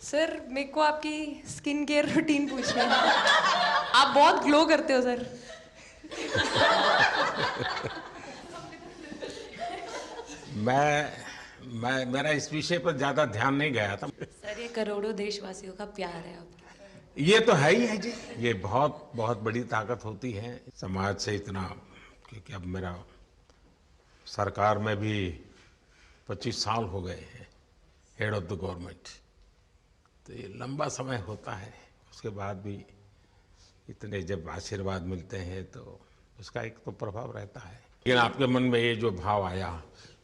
Sir मेरे को आपकी स्किन केयर रूटीन पूछनी है। आप बहुत ग्लो करते हो सर। मैं मेरा इस विषय पर ज्यादा ध्यान नहीं गया था। सर ये करोड़ों देशवासियों का प्यार है आपके। ये तो है ही है जी, ये बहुत बहुत बड़ी ताकत होती है समाज से इतना, क्योंकि अब मेरा सरकार में भी 25 साल हो गए हैं हेड ऑफ द गवर्नमेंट, तो ये लंबा समय होता है। उसके बाद भी इतने जब आशीर्वाद मिलते हैं तो उसका एक तो प्रभाव रहता है। लेकिन आपके मन में ये जो भाव आया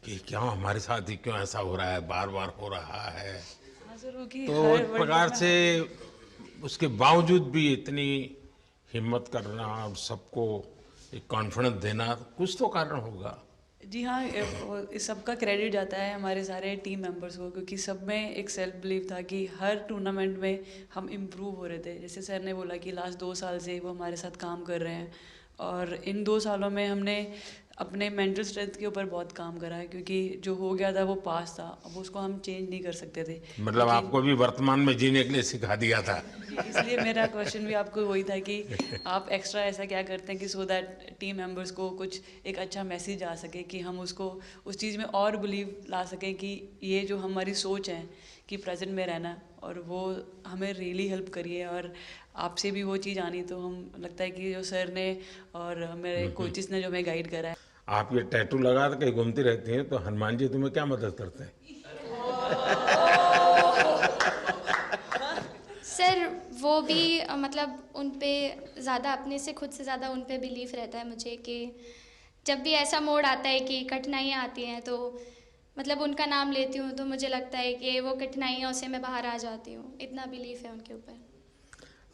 कि क्यों हमारे साथ ही क्यों ऐसा हो रहा है, बार बार हो रहा है, हाँ सर, वो कि तो हर एक वर्ल्ड प्रकार में से उसके बावजूद भी इतनी हिम्मत करना और सबको एक कॉन्फिडेंस देना, कुछ तो कारण होगा। जी हाँ, इस सब का क्रेडिट जाता है हमारे सारे टीम मेंबर्स को, क्योंकि सब में एक सेल्फ बिलीव था कि हर टूर्नामेंट में हम इम्प्रूव हो रहे थे। जैसे सर ने बोला कि लास्ट 2 साल से वो हमारे साथ काम कर रहे हैं, और इन 2 सालों में हमने अपने मेंटल स्ट्रेंथ के ऊपर बहुत काम करा है, क्योंकि जो हो गया था वो पास था, अब उसको हम चेंज नहीं कर सकते थे। मतलब लेकिन आपको भी वर्तमान में जीने के लिए सिखा दिया था। इसलिए मेरा क्वेश्चन भी आपको वही था कि आप एक्स्ट्रा ऐसा क्या करते हैं कि सो दैट टीम मेंबर्स को कुछ एक अच्छा मैसेज आ सके, कि हम उसको उस चीज़ में और बिलीव ला सकें कि ये जो हमारी सोच है कि प्रेजेंट में रहना, और वो हमें रियली हेल्प करिए। और आपसे भी वो चीज़ आनी, तो हम लगता है कि जो सर ने और मेरे कोचेस ने जो हमें गाइड करा है। आप ये टैटू लगा के कहीं घूमती रहती हैं, तो हनुमान जी तुम्हें क्या मदद करते हैं? सर वो भी मतलब उन पे ज़्यादा, अपने से खुद से ज़्यादा उन पे बिलीफ रहता है मुझे, कि जब भी ऐसा मोड़ आता है कि कठिनाइयाँ आती हैं, तो मतलब उनका नाम लेती हूँ तो मुझे लगता है कि वो कठिनाइयों से मैं बाहर आ जाती हूँ। इतना बिलीफ है उनके ऊपर।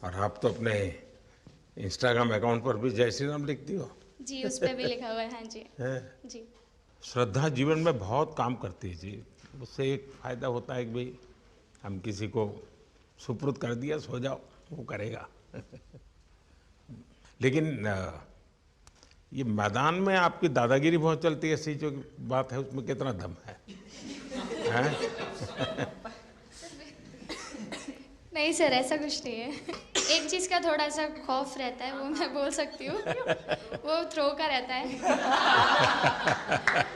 और आप तो अपने इंस्टाग्राम अकाउंट पर भी जय श्री राम लिखती हो। जी, उस पर भी लिखा हुआ है। हाँ जी। हैं? जी। श्रद्धा जीवन में बहुत काम करती है जी। उससे एक फायदा होता है कि भाई हम किसी को सुपुर्द कर दिया, सो जाओ, वो करेगा। लेकिन ये मैदान में आपकी दादागिरी बहुत चलती है, ऐसी जो बात है उसमें कितना दम है? हैं? नहीं सर, ऐसा कुछ नहीं है। एक चीज़ का थोड़ा सा खौफ रहता है, वो मैं बोल सकती हूँ। वो थ्रो का रहता है।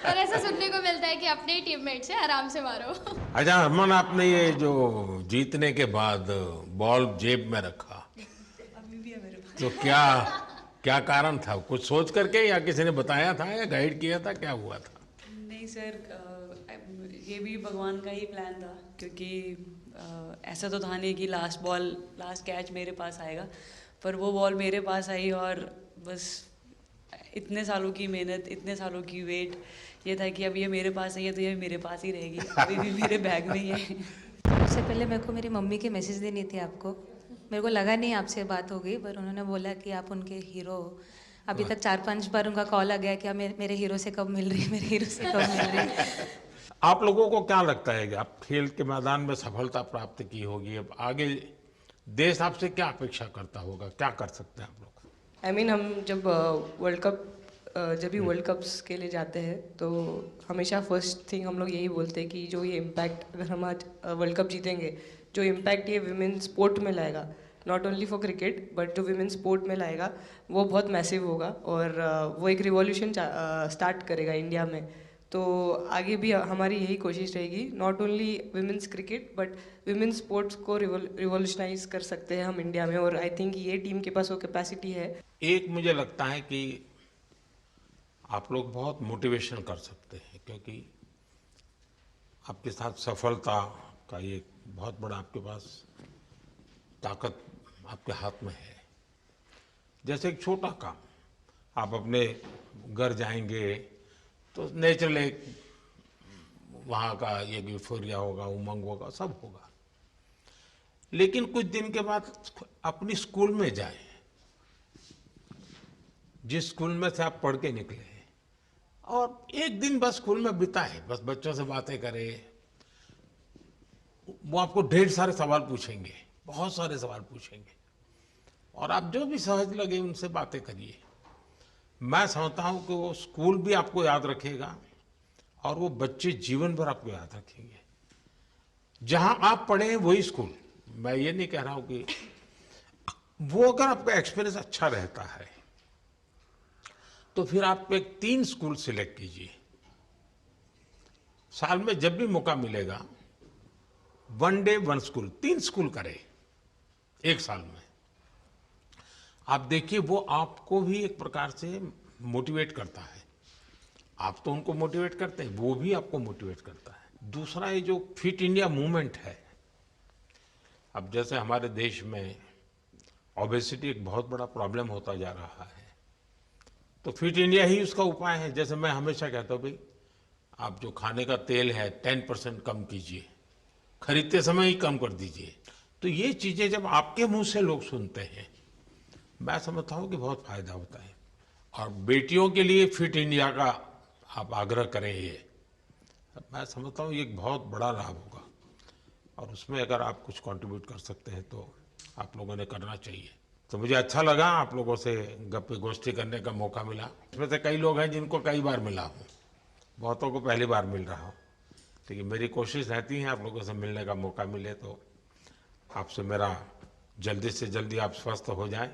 और ऐसा सुनने को मिलता है कि अपने ही टीममेट से आराम से मारो। अच्छा हरमन, आपने ये जो जीतने के बाद बॉल जेब में रखा, अभी भी है मेरे पास। तो क्या क्या कारण था? कुछ सोच करके, या किसी ने बताया था, या गाइड किया था, क्या हुआ था? नहीं सर, ये भी भगवान का ही प्लान था, क्योंकि ऐसा तो था नहीं कि लास्ट कैच मेरे पास आएगा, पर वो बॉल मेरे पास आई, और बस इतने सालों की मेहनत, इतने सालों की वेट, ये था कि अब ये मेरे पास आई है तो ये मेरे पास ही रहेगी, अभी भी मेरे बैग में ही है। सबसे पहले मेरे को मेरी मम्मी की मैसेज देनी थी आपको। मेरे को लगा नहीं आपसे बात हो गई, पर उन्होंने बोला कि आप उनके हीरो हो। अभी तक 4-5 बार उनका कॉल आ गया कि आप मेरे हीरो से कब मिल रही है, मेरे हीरो से कब मिल रही है। आप लोगों को क्या लगता है कि आप खेल के मैदान में सफलता प्राप्त की होगी, अब आगे देश आपसे क्या अपेक्षा करता होगा, क्या कर सकते हैं आप लोग? हम जब जब भी वर्ल्ड कप्स के लिए जाते हैं, तो हमेशा फर्स्ट थिंग हम लोग यही बोलते हैं कि जो ये इम्पैक्ट, अगर हम आज वर्ल्ड कप जीतेंगे, जो इम्पैक्ट ये विमेन स्पोर्ट में लाएगा, not only for cricket but जो विमेन स्पोर्ट में लाएगा, वो बहुत मैसिव होगा, और वो एक रिवॉल्यूशन स्टार्ट करेगा इंडिया में। तो आगे भी हमारी यही कोशिश रहेगी, not only women's cricket but women sports को रिवॉल्यूशनाइज कर सकते हैं हम इंडिया में, और आई थिंक ये टीम के पास वो कैपेसिटी है। एक मुझे लगता है कि आप लोग बहुत मोटिवेशन कर सकते हैं, क्योंकि आपके साथ सफलता का ये बहुत बड़ा आपके पास ताकत आपके हाथ में है। जैसे एक छोटा काम, आप अपने घर जाएंगे तो नेचुरल एक वहाँ का ये यूफोरिया होगा, उमंग होगा, सब होगा। लेकिन कुछ दिन के बाद अपनी स्कूल में जाएं, जिस स्कूल में से आप पढ़ के निकले हैं, और एक दिन बस स्कूल में बिताए, बस बच्चों से बातें करें। वो आपको ढेर सारे सवाल पूछेंगे, बहुत सारे सवाल पूछेंगे, और आप जो भी सहज लगे उनसे बातें करिए। मैं समझता हूं कि वो स्कूल भी आपको याद रखेगा, और वो बच्चे जीवन भर आपको याद रखेंगे। जहां आप पढ़े हैं वही स्कूल, मैं ये नहीं कह रहा हूं कि वो अगर आपका एक्सपीरियंस अच्छा रहता है तो फिर आप एक 3 स्कूल सिलेक्ट कीजिए। साल में जब भी मौका मिलेगा 1 डे 1 स्कूल, 3 स्कूल करें एक साल में। आप देखिए वो आपको भी एक प्रकार से मोटिवेट करता है। आप तो उनको मोटिवेट करते हैं, वो भी आपको मोटिवेट करता है। दूसरा ये जो फिट इंडिया मूवमेंट है, अब जैसे हमारे देश में ओबेसिटी एक बहुत बड़ा प्रॉब्लम होता जा रहा है, तो फिट इंडिया ही उसका उपाय है। जैसे मैं हमेशा कहता हूँ भाई आप जो खाने का तेल है 10% कम कीजिए, खरीदते समय ही कम कर दीजिए। तो ये चीजें जब आपके मुंह से लोग सुनते हैं, मैं समझता हूँ कि बहुत फायदा होता है। और बेटियों के लिए फिट इंडिया का आप आग्रह करें, ये मैं समझता हूँ ये एक बहुत बड़ा लाभ होगा। और उसमें अगर आप कुछ कंट्रीब्यूट कर सकते हैं तो आप लोगों ने करना चाहिए। तो मुझे अच्छा लगा आप लोगों से गप्पे गोष्ठी करने का मौका मिला। इसमें से कई लोग हैं जिनको कई बार मिला हूँ, बहुतों को पहली बार मिल रहा हूँ, लेकिन मेरी कोशिश रहती है आप लोगों से मिलने का मौका मिले तो आपसे मेरा जल्दी से जल्दी आप स्वस्थ हो जाएं